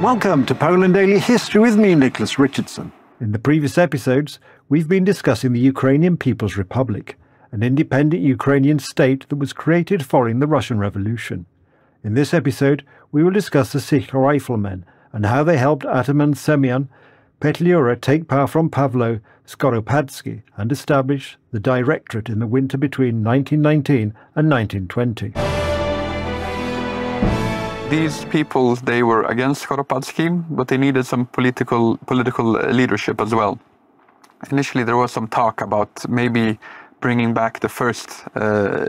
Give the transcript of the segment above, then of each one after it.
Welcome to Poland Daily History with me, Nicholas Richardson. In the previous episodes, we've been discussing the Ukrainian People's Republic, an independent Ukrainian state that was created following the Russian Revolution. In this episode, we will discuss the Sich Riflemen and how they helped Ataman Semyon Petlura take power from Pavlo Skoropadsky and establish the Directorate in the winter between 1919 and 1920. These people, they were against Skoropadsky, but they needed some political leadership as well. Initially, there was some talk about maybe bringing back the first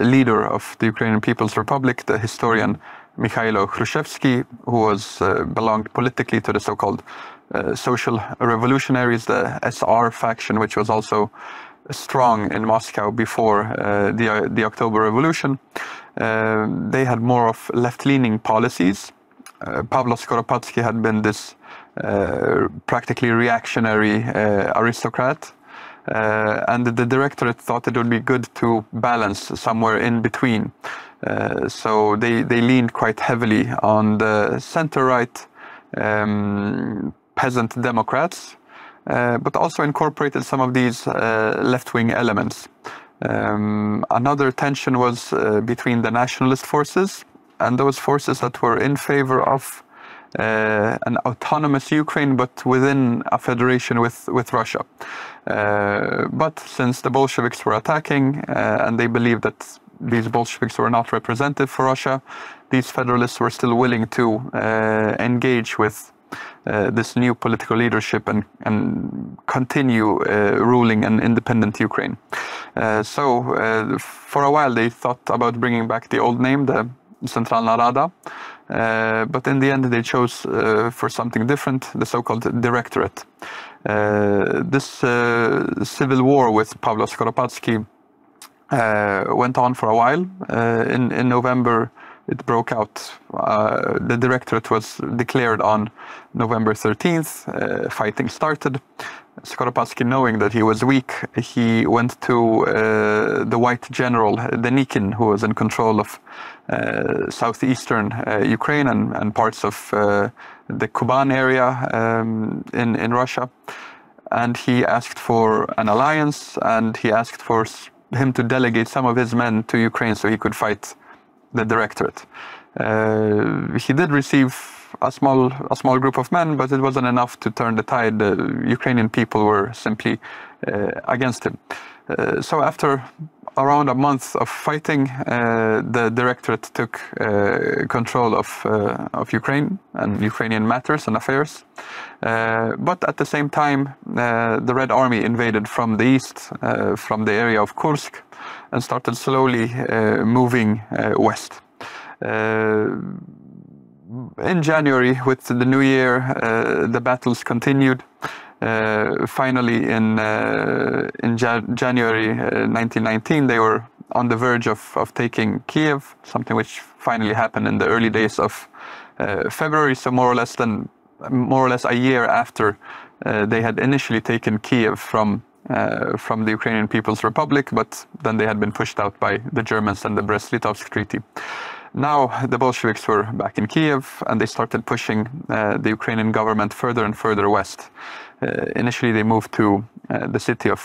leader of the Ukrainian People's Republic, the historian Mikhailo Khrushchevsky, who belonged politically to the so-called social revolutionaries, the SR faction, which was also strong in Moscow before the October Revolution. They had more of left-leaning policies. Pavlo Skoropadsky had been this practically reactionary aristocrat, and the Directorate thought it would be good to balance somewhere in between. So they leaned quite heavily on the center-right peasant Democrats, but also incorporated some of these left-wing elements. Another tension was between the nationalist forces and those forces that were in favor of an autonomous Ukraine, but within a federation with Russia. But since the Bolsheviks were attacking and they believed that these Bolsheviks were not representative for Russia, these federalists were still willing to engage with this new political leadership and continue ruling an independent Ukraine. So for a while they thought about bringing back the old name, the Centralna Rada, but in the end they chose for something different, the so-called Directorate. This civil war with Pavlo Skoropadsky went on for a while. In November it broke out. The Directorate was declared on November 13th. Fighting started. Skoropadsky, knowing that he was weak, he went to the White General Denikin, who was in control of southeastern Ukraine and parts of the Kuban area in Russia. And he asked for an alliance, and he asked for him to delegate some of his men to Ukraine so he could fight the Directorate. He did receive a small group of men, but it wasn't enough to turn the tide. The Ukrainian people were simply against him. So after around a month of fighting, the Directorate took control of Ukraine and Ukrainian matters and affairs. But at the same time, the Red Army invaded from the east, from the area of Kursk, and started slowly moving west. In January, with the new year, the battles continued. Finally, in January 1919, they were on the verge of taking Kiev, something which finally happened in the early days of February. So more or less a year after they had initially taken Kiev from the Ukrainian People's Republic, but then they had been pushed out by the Germans and the Brest-Litovsk Treaty. Now the Bolsheviks were back in Kiev, and they started pushing the Ukrainian government further and further west. Initially they moved to the city of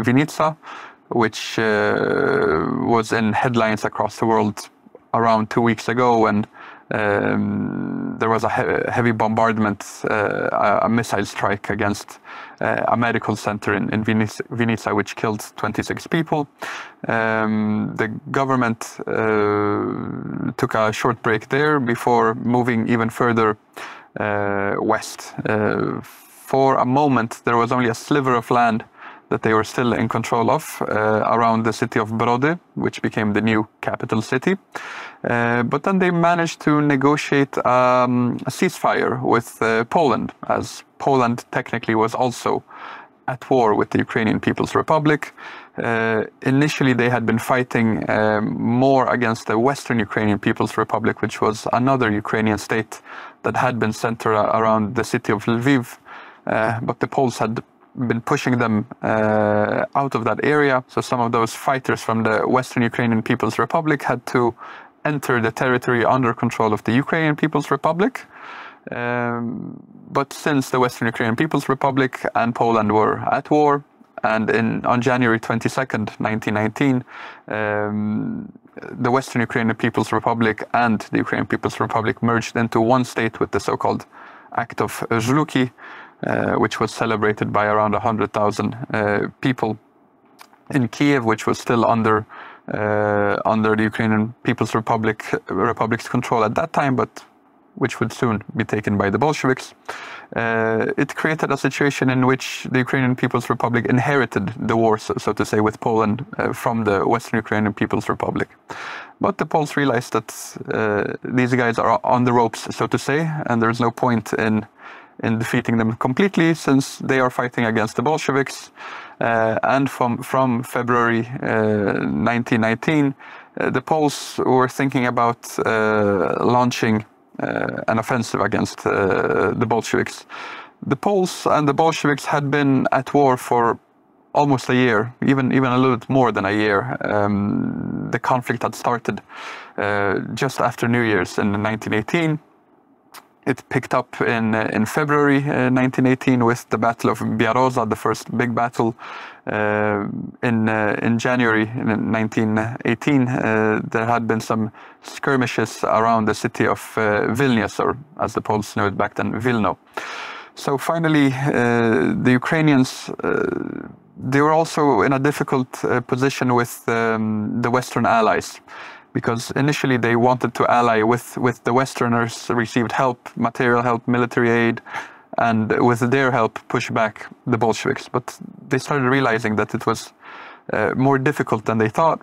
Vinica, which was in headlines across the world around 2 weeks ago, and there was a heavy bombardment, a missile strike against a medical center in Vinica, which killed 26 people. The government took a short break there before moving even further west. For a moment, there was only a sliver of land that they were still in control of around the city of Brody, which became the new capital city. But then they managed to negotiate a ceasefire with Poland, as Poland technically was also at war with the Ukrainian People's Republic. Initially, they had been fighting more against the Western Ukrainian People's Republic, which was another Ukrainian state that had been centered around the city of Lviv. But the Poles had been pushing them out of that area. So some of those fighters from the Western Ukrainian People's Republic had to enter the territory under control of the Ukrainian People's Republic. But since the Western Ukrainian People's Republic and Poland were at war, and on January 22nd, 1919, the Western Ukrainian People's Republic and the Ukrainian People's Republic merged into one state with the so-called Act of Zluky, which was celebrated by around 100,000 people in Kiev, which was still under the Ukrainian People's Republic's control at that time, but which would soon be taken by the Bolsheviks. It created a situation in which the Ukrainian People's Republic inherited the war, so to say, with Poland from the Western Ukrainian People's Republic. But the Poles realized that these guys are on the ropes, so to say, and there's no point in defeating them completely, since they are fighting against the Bolsheviks. And from February 1919, the Poles were thinking about launching an offensive against the Bolsheviks. The Poles and the Bolsheviks had been at war for almost a year, even a little bit more than a year. The conflict had started just after New Year's in 1918. It picked up in February 1918 with the Battle of Biaroza, the first big battle. In January 1918, there had been some skirmishes around the city of Vilnius, or as the Poles knew it back then, Vilno. So finally, the Ukrainians, they were also in a difficult position with the Western allies, because initially they wanted to ally with the Westerners, received help, material help, military aid, and with their help push back the Bolsheviks. But they started realizing that it was more difficult than they thought,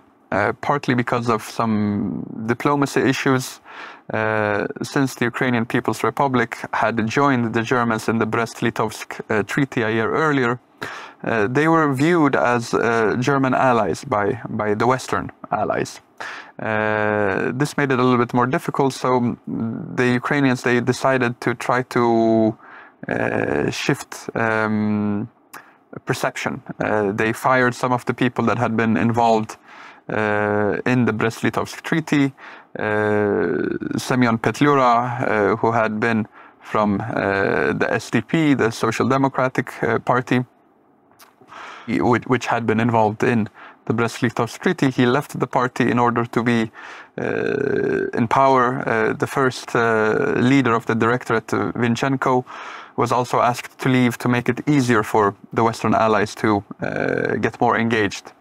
partly because of some diplomacy issues. Since the Ukrainian People's Republic had joined the Germans in the Brest-Litovsk Treaty a year earlier, they were viewed as German allies by the Western allies. This made it a little bit more difficult, so the Ukrainians, they decided to try to shift perception. They fired some of the people that had been involved in the Brest-Litovsk Treaty. Semyon Petliura, who had been from the SDP, the Social Democratic Party, which had been involved in the Brest-Litovsk Treaty, he left the party in order to be in power. The first leader of the Directorate, Vinchenko, was also asked to leave to make it easier for the Western allies to get more engaged.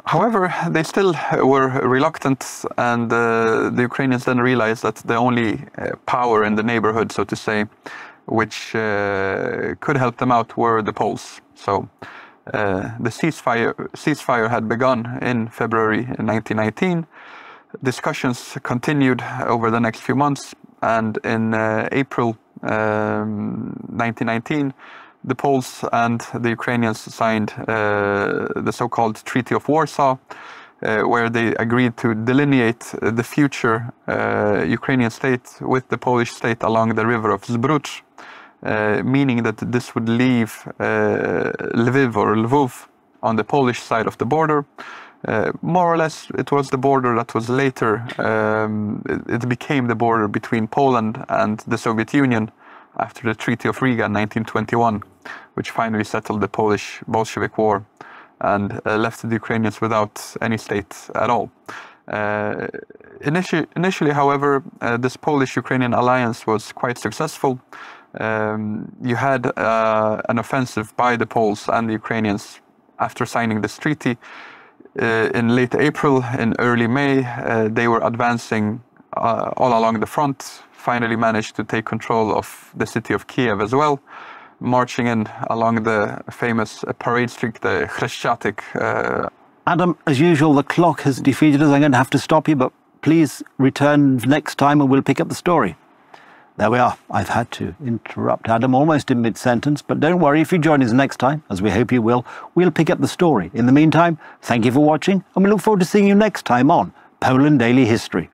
However, they still were reluctant, and the Ukrainians then realized that the only power in the neighborhood, so to say, which could help them out were the Poles. So the ceasefire had begun in February 1919. Discussions continued over the next few months, and in April 1919, the Poles and the Ukrainians signed the so-called Treaty of Warsaw, where they agreed to delineate the future Ukrainian state with the Polish state along the river of Zbruch, meaning that this would leave Lviv or Lvov on the Polish side of the border. More or less, it was the border that was later, it became the border between Poland and the Soviet Union after the Treaty of Riga in 1921, which finally settled the Polish-Bolshevik War and left the Ukrainians without any state at all. Initially, however, this Polish-Ukrainian alliance was quite successful. You had an offensive by the Poles and the Ukrainians after signing this treaty. In late April, in early May, they were advancing all along the front, finally managed to take control of the city of Kiev as well, marching in along the famous parade street, the Chrещатик. Adam, as usual, the clock has defeated us. I'm going to have to stop you, but please return next time and we'll pick up the story. There we are. I've had to interrupt Adam almost in mid-sentence, but don't worry, if you join us next time, as we hope you will, we'll pick up the story. In the meantime, thank you for watching, and we look forward to seeing you next time on Poland Daily History.